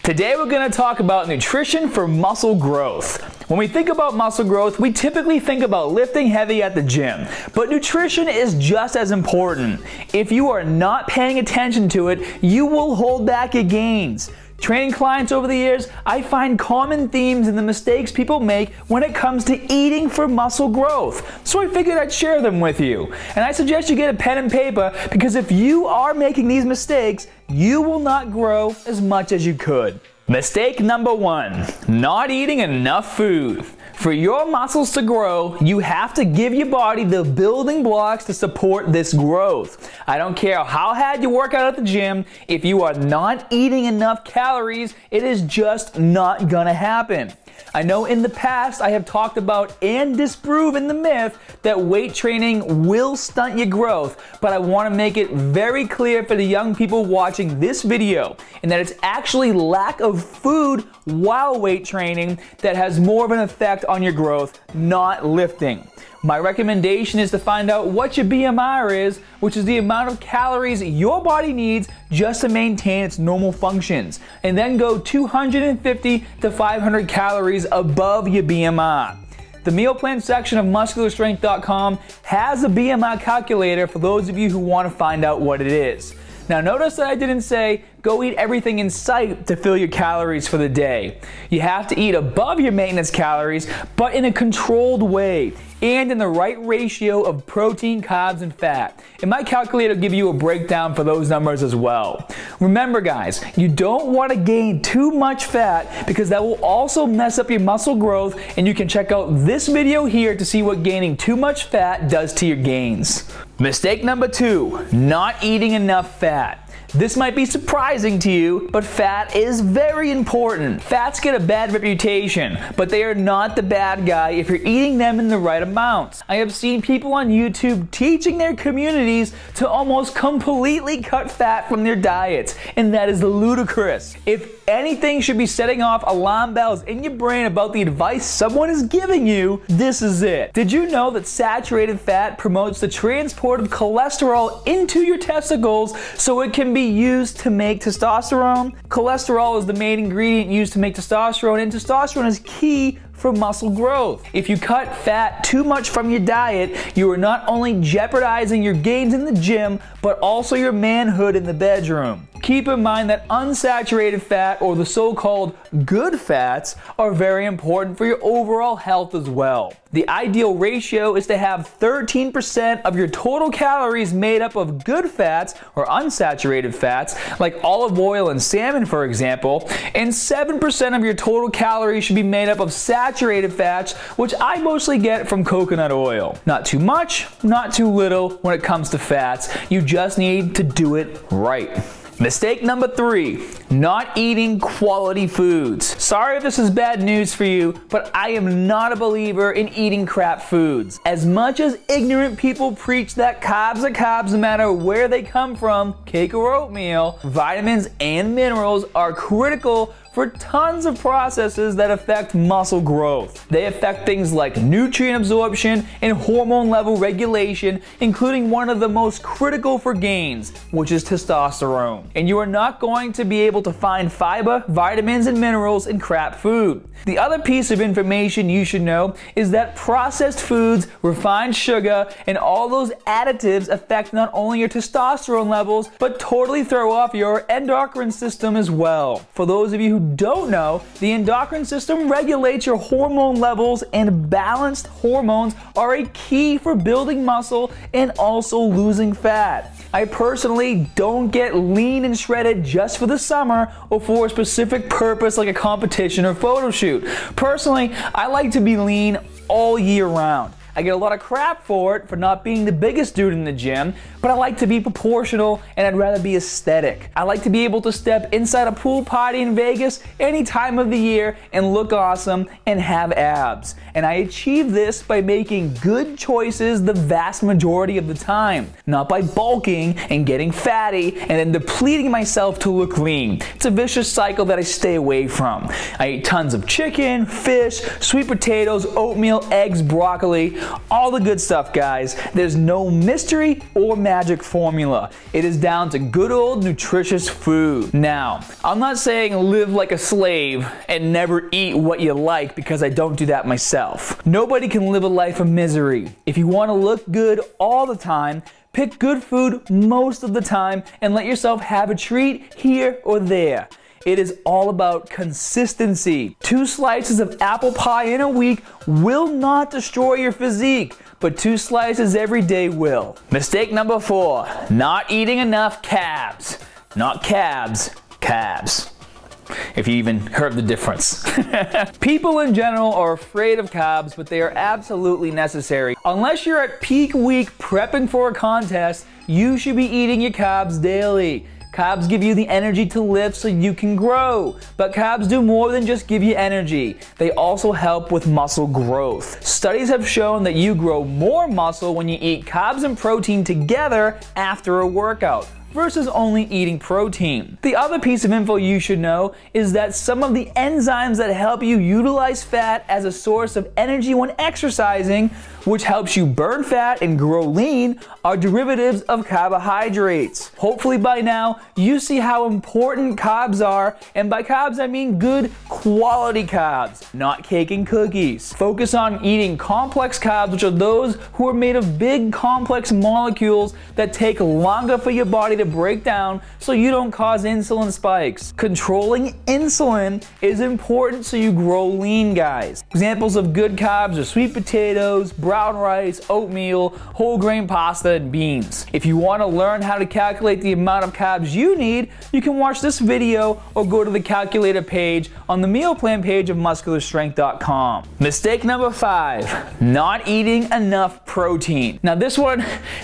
Today we're going to talk about nutrition for muscle growth. When we think about muscle growth, we typically think about lifting heavy at the gym, but nutrition is just as important. If you are not paying attention to it, you will hold back your gains. Training clients over the years, I find common themes in the mistakes people make when it comes to eating for muscle growth. So I figured I'd share them with you. And I suggest you get a pen and paper because if you are making these mistakes, you will not grow as much as you could. Mistake number 1, not eating enough food. For your muscles to grow, you have to give your body the building blocks to support this growth. I don't care how hard you work out at the gym, if you are not eating enough calories, it is just not gonna happen. I know in the past I have talked about and disproven the myth that weight training will stunt your growth, but I want to make it very clear for the young people watching this video, and that it's actually lack of food while weight training that has more of an effect on your growth, not lifting. My recommendation is to find out what your BMR is, which is the amount of calories your body needs just to maintain its normal functions, and then go 250 to 500 calories above your BMR. The meal plan section of muscularstrength.com has a BMR calculator for those of you who want to find out what it is. Now notice that I didn't say go eat everything in sight to fill your calories for the day. You have to eat above your maintenance calories, but in a controlled way and in the right ratio of protein, carbs, and fat. And my calculator will give you a breakdown for those numbers as well. Remember guys, you don't want to gain too much fat because that will also mess up your muscle growth, and you can check out this video here to see what gaining too much fat does to your gains. Mistake number 2, not eating enough fat. This might be surprising to you, but fat is very important. Fats get a bad reputation, but they are not the bad guy if you're eating them in the right amounts. I have seen people on YouTube teaching their communities to almost completely cut fat from their diets, and that is ludicrous. If anything should be setting off alarm bells in your brain about the advice someone is giving you, this is it. Did you know that saturated fat promotes the transport of cholesterol into your testicles so it can be used to make testosterone? Cholesterol is the main ingredient used to make testosterone, and testosterone is key for muscle growth. If you cut fat too much from your diet, you are not only jeopardizing your gains in the gym, but also your manhood in the bedroom. Keep in mind that unsaturated fat, or the so-called good fats, are very important for your overall health as well. The ideal ratio is to have 13% of your total calories made up of good fats or unsaturated fats, like olive oil and salmon for example, and 7% of your total calories should be made up of saturated fats, which I mostly get from coconut oil. Not too much, not too little when it comes to fats. You just need to do it right. Mistake number 3, not eating quality foods. Sorry if this is bad news for you, but I am not a believer in eating crap foods. As much as ignorant people preach that carbs are carbs no matter where they come from, cake or oatmeal, vitamins and minerals are critical for tons of processes that affect muscle growth. They affect things like nutrient absorption and hormone level regulation, including one of the most critical for gains, which is testosterone. And you are not going to be able to find fiber, vitamins, and minerals in crap food. The other piece of information you should know is that processed foods, refined sugar, and all those additives affect not only your testosterone levels, but totally throw off your endocrine system as well. For those of you who don't know, the endocrine system regulates your hormone levels, and balanced hormones are a key for building muscle and also losing fat. I personally don't get lean and shredded just for the summer or for a specific purpose like a competition or photo shoot. Personally, I like to be lean all year round. I get a lot of crap for it for not being the biggest dude in the gym, but I like to be proportional and I'd rather be aesthetic. I like to be able to step inside a pool party in Vegas any time of the year and look awesome and have abs. And I achieve this by making good choices the vast majority of the time, not by bulking and getting fatty and then depleting myself to look lean. It's a vicious cycle that I stay away from. I eat tons of chicken, fish, sweet potatoes, oatmeal, eggs, broccoli, all the good stuff, guys. There's no mystery or magic formula. It is down to good old nutritious food. Now, I'm not saying live like a slave and never eat what you like, because I don't do that myself. Nobody can live a life of misery. If you want to look good all the time, pick good food most of the time and let yourself have a treat here or there. It is all about consistency. 2 slices of apple pie in a week will not destroy your physique, but 2 slices every day will. Mistake number 4, not eating enough carbs. Not calves, calves. If you even heard the difference. People in general are afraid of carbs, but they are absolutely necessary. Unless you're at peak week prepping for a contest, you should be eating your carbs daily. Carbs give you the energy to lift so you can grow. But carbs do more than just give you energy. They also help with muscle growth. Studies have shown that you grow more muscle when you eat carbs and protein together after a workout versus only eating protein. The other piece of info you should know is that some of the enzymes that help you utilize fat as a source of energy when exercising, which helps you burn fat and grow lean, are derivatives of carbohydrates. Hopefully by now you see how important carbs are, and by carbs I mean good quality carbs, not cake and cookies. Focus on eating complex carbs, which are those who are made of big complex molecules that take longer for your body to break down so you don't cause insulin spikes. Controlling insulin is important so you grow lean, guys. Examples of good carbs are sweet potatoes, brown rice, oatmeal, whole grain pasta, and beans. If you want to learn how to calculate the amount of carbs you need, you can watch this video or go to the calculator page on the meal plan page of muscularstrength.com. Mistake number 5, not eating enough protein. Now this one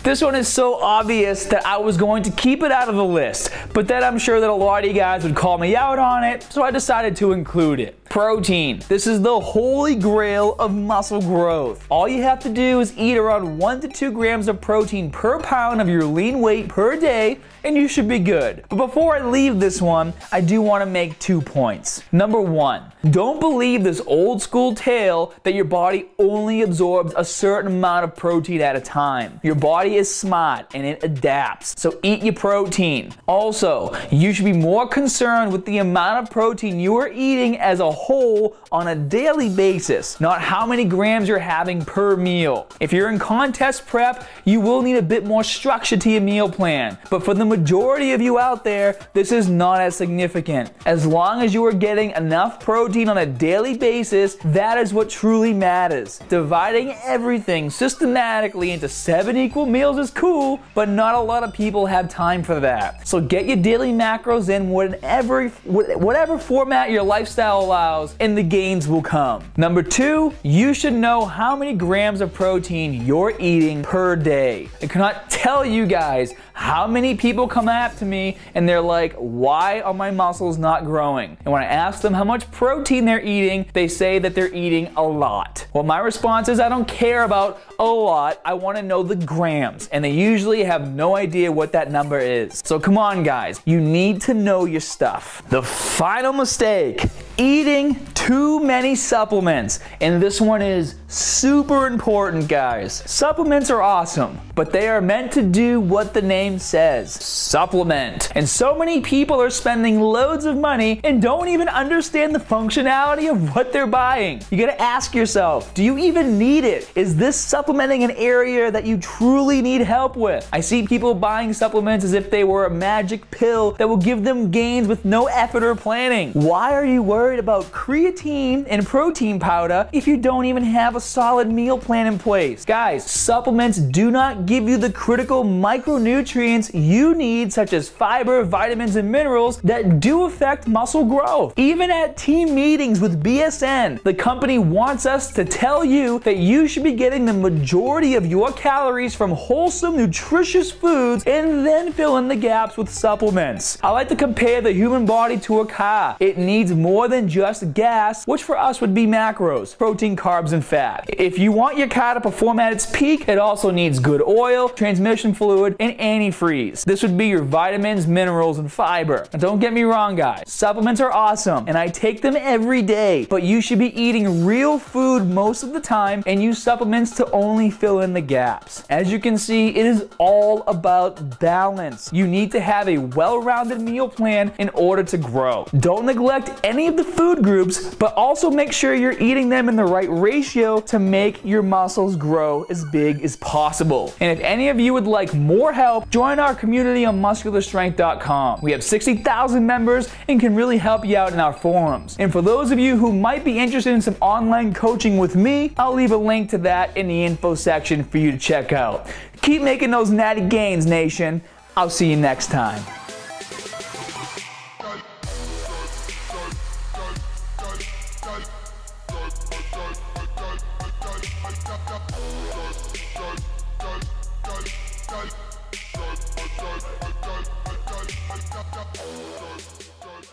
is so obvious that I was going to keep it out of the list, but then I'm sure that a lot of you guys would call me out on it, so I decided to include it. Protein. This is the holy grail of muscle growth. All you have to do is eat around 1 to 2 grams of protein per pound of your lean weight per day, and you should be good. But before I leave this one, I do want to make 2 points. Number 1, don't believe this old school tale that your body only absorbs a certain amount of protein at a time. Your body is smart and it adapts, so eat your protein. Also, you should be more concerned with the amount of protein you are eating as a whole on a daily basis, not how many grams you're having per meal. If you're in contest prep, you will need a bit more structure to your meal plan, but for the majority of you out there, this is not as significant. As long as you are getting enough protein on a daily basis, that is what truly matters. Dividing everything systematically into 7 equal meals is cool, but not a lot of people have time for that. So get your daily macros in whatever format your lifestyle allows, and the gains will come. Number 2, you should know how many grams of protein you're eating per day. I cannot tell you guys how many people come up to me and they're like, why are my muscles not growing? And when I ask them how much protein they're eating, they say that they're eating a lot. Well, my response is I don't care about a lot, I want to know the grams, and they usually have no idea what that number is. So come on guys, you need to know your stuff. The final mistake, eating too many supplements, and this one is super important, guys. Supplements are awesome, but they are meant to do what the name says, supplement. And so many people are spending loads of money and don't even understand the functionality of what they're buying. You gotta ask yourself, do you even need it? Is this supplementing an area that you truly need help with? I see people buying supplements as if they were a magic pill that will give them gains with no effort or planning. Why are you worried about creatine and protein powder if you don't even have a solid meal plan in place? Guys, supplements do not give you the critical micronutrients you need, such as fiber, vitamins, and minerals that do affect muscle growth. Even at team meetings with BSN, the company wants us to tell you that you should be getting the majority of your calories from wholesome, nutritious foods and then fill in the gaps with supplements. I like to compare the human body to a car. It needs more than just gas, which for us would be macros, protein, carbs, and fat. If you want your car to perform at its peak, it also needs good oil, transmission fluid, and antifreeze. This would be your vitamins, minerals, and fiber. Now, don't get me wrong, guys. Supplements are awesome, and I take them every day, but you should be eating real food most of the time and use supplements to only only fill in the gaps. As you can see, it is all about balance. You need to have a well-rounded meal plan in order to grow. Don't neglect any of the food groups, but also make sure you're eating them in the right ratio to make your muscles grow as big as possible. And if any of you would like more help, join our community on muscularstrength.com. We have 60,000 members and can really help you out in our forums. And for those of you who might be interested in some online coaching with me, I'll leave a link to that in the info section for you to check out. Keep making those natty gains, nation. I'll see you next time.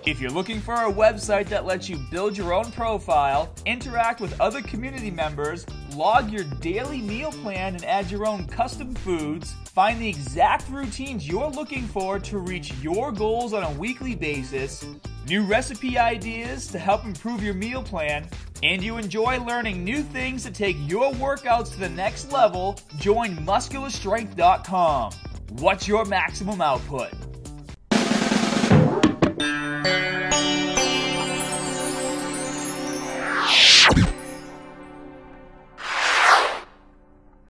If you're looking for a website that lets you build your own profile, interact with other community members, log your daily meal plan and add your own custom foods, find the exact routines you're looking for to reach your goals on a weekly basis, new recipe ideas to help improve your meal plan, and you enjoy learning new things to take your workouts to the next level, join muscularstrength.com. What's your maximum output? You